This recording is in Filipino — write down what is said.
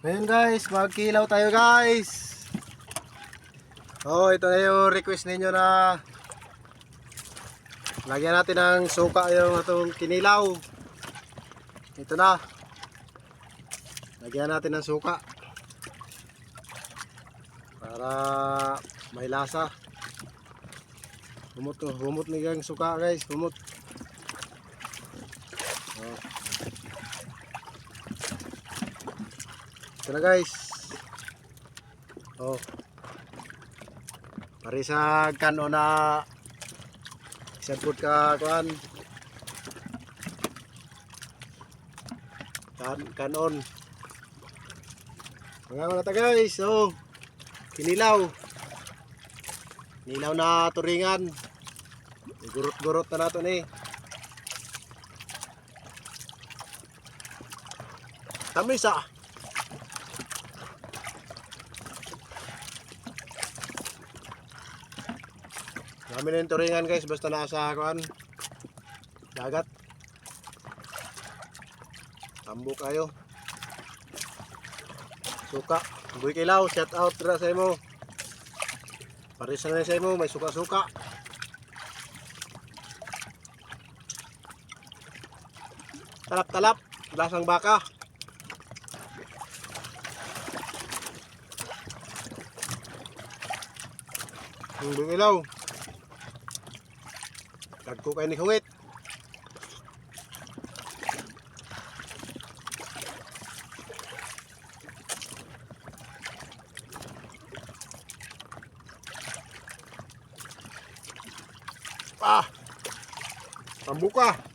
Ngayon guys, magkilaw tayo guys. Oh, ito na yung request ninyo na lagyan natin ng suka yung atong kinilaw. Ito na. Lagyan natin ng suka para may lasa. Humot na yung suka guys, humot. Oh. Ito na guys. Oh. Pari sa kanon na isagpod ka kuan. Kanon. Mga na ta guys. Oh. Kinilaw. Nilaw na turingan. Gurot-gurot na nato ni. Tamis ah. Dami na yung turingan guys, basta nasa kuan dagat. Tambo kayo. Suka. Buhay kilaw, shout out ra sa imo. Paris na sa imo, may suka-suka. Talap-talap, lasang baka. Buhay kilaw. Dagko kayo ni Huwit. Tambuka.